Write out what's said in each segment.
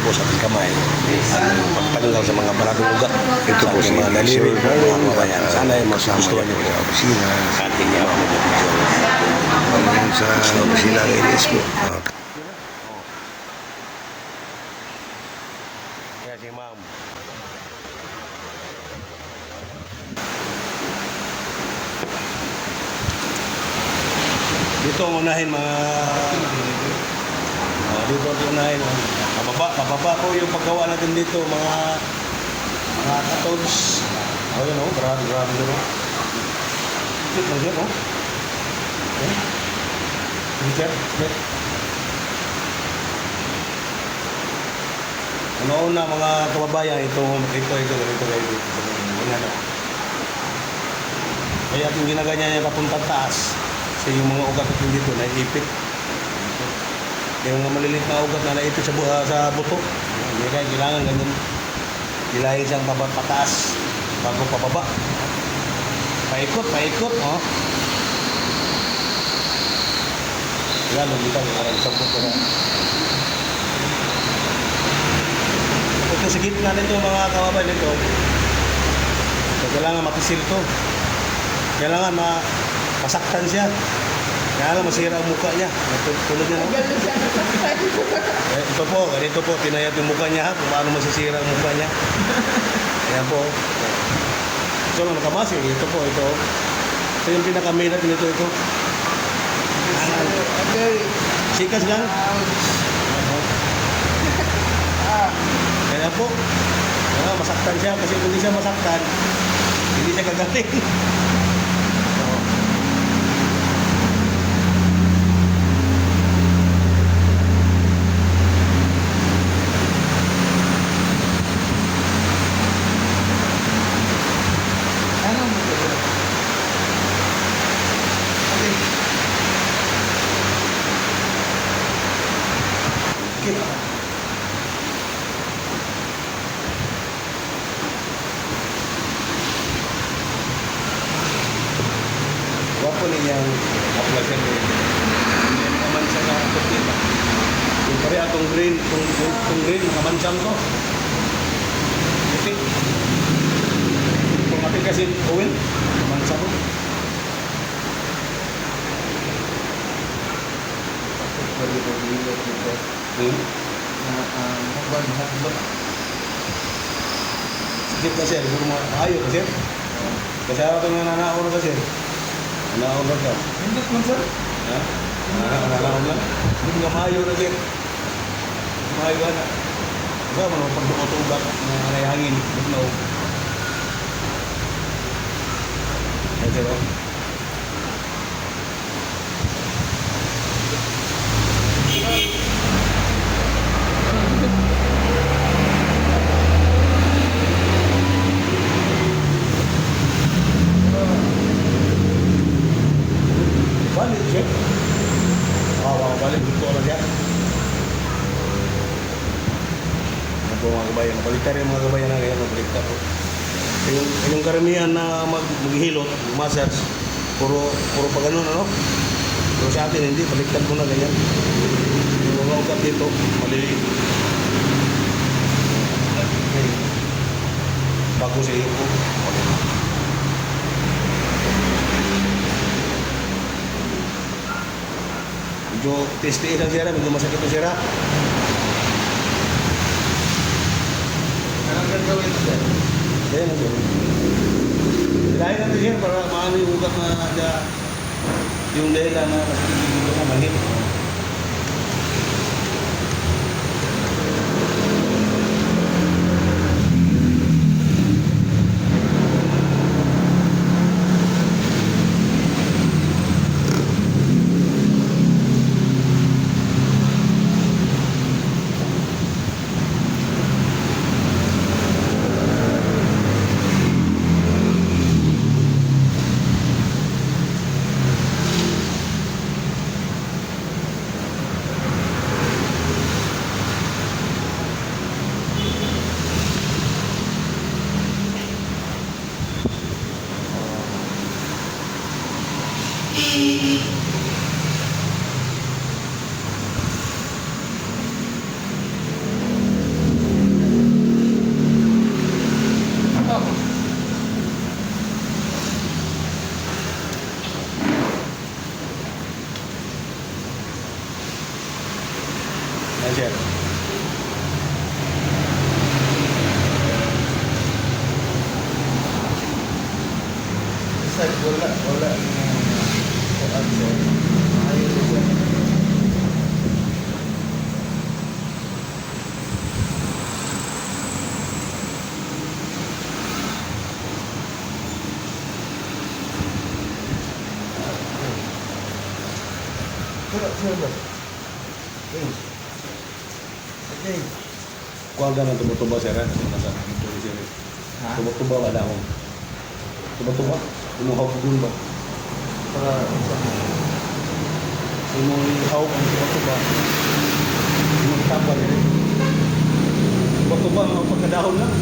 po sa ating kamay ang pagtanggal sa mga baladong ugat Ito sa po ating si mga daliri, Sir mga Darwin, kababayan. Sana ay magustuhan niyo po opisina. sa ating upload na video. Hanggang sa opisina ng LS po. Kaya si ma'am. Dito ang unahin mga dito ang unahin pababa ko yung paggawa natin dito mga katods. Yun grabe yun Sit lang siya Sit. Una mga kababayan ito. Kaya ating ginaganyan niya papuntang taas. Kasi yung mga ugat natin dito naiipit. Yung mga maliliit na ugat na naipit sa buto. Hindi kaya kailangan ganyan. Hilahin siyang pataas bago pababa. Paikot. Yan, lumita. Sabot ko na. Ito sa gitna nito mga kababayan nito. So, kailangan mapisil to. Kailangan masaktan siya. Kaya lang masira ang mukha niya. Tulad niya. Ito po, ganito po. Pinayat yung mukha niya kung paano masisira ang mukha niya. Ayan po. So, nakamasing. Ito po, ito. Ito yung pinakamilat nito. Sikas lang. Kaya po, masaktan siya. Kasi kung hindi siya masaktan, hindi siya gagaling. Wapo niyang aplagan ko yun. Kamansan na ako dito. Yung pare atong green, itong green, kamansan ko. Okay. Kung ating kasi uwin, kamansan ko. Sikip na sir, ayaw ka sir. Kasi ako ito nga nanaon ka sir. Nanaon ka. Hindi man sir. Ha? Nanaon lang. Hindi ka maayo na sir. Maayo ka na. Diba mo naman pagdukot-ugat na nayangin. Bugnaw. Ayan sir o. Balik siya. Balik dito na siya. Ano po mga kabayan? Baliktad yung mga kabayan na kaya magbaliktad po. Yung karamihan na maghihilot, massage, puro pa ganun ano? Pero sa atin hindi, baliktad mo na ganyan. Yung mga ugat dito, maliliit. Bago sa iyo po. Medyo testiin lang sira, medyo masakit ito sira. Anong gagawin ito sir? Ayan ang gawin. Hilahin natin siya para maano yung ugat na yung dahilan na masakit na manhit. Ayan, sir. Sir, wala. Wala, sir. Ayun, sir. Wala, sir, ba? Okay. Kuha ka ng tumutuba, sir. Nasa motor, sir. Ha? Tumutuba ka na ako. Tumutuba? Tumuhaw ko dun ba? Para, Imong hawak ang tumutuba. Imong tapal, eh. Tumutuba, ang pagkadahon lang.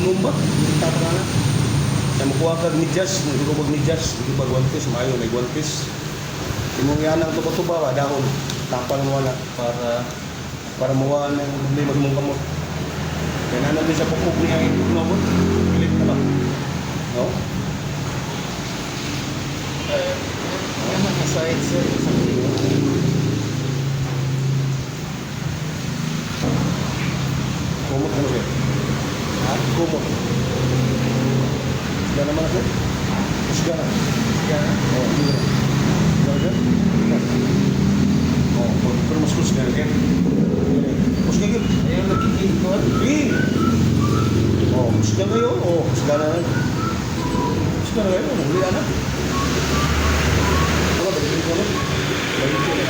Unong ba? Imong tapal na. Kaya makuha ka medyas, magulubag medyas. Hindi ba guantes? Mayo, may guantes. Imong yan ang tumutuba ba? Dahon. Tapal mo wala. Para mawala ng problema sa mong kamot. Kaya na natin sa pukog niya yung kumabot. Pilit na ba? No? yan ang aside, sir. Kumot na siya. Ha? Kumot. Isga naman na siya? Isga na. Yan. Oo, isga na. Isga na siya? Oo, pero mas kus na rin. Kus na yun. Ayun, nagkikikot. Eh! Oo, isga na yun. Oo, isga na rin. Isga na yun. Huli na. Ano ba? Balik ko na. Balik ko na.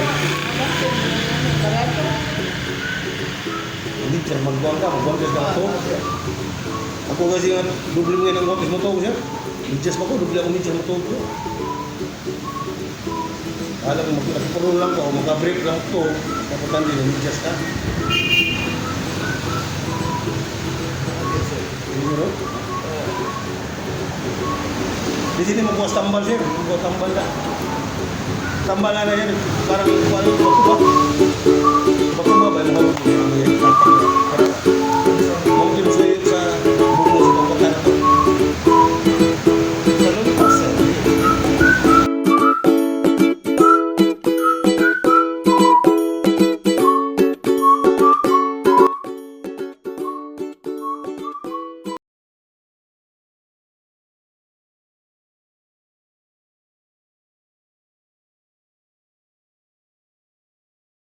Hindi, sir, magbuwang ka sa ako. Ako kasi nga, doble mo yan ang watis mo to, sir. Midjas mo ko, doble ako midjas mo to. Alam mo, magpapuro lang ko, magka-break lang to. Kaputan din, midjas ka. Hindi mo, no? Di sini magbuwas tambal, sir. Magbuwas tambal na. Tambal na yan. Parang batuba. Batuba ba? Yung hawak mo yan. Para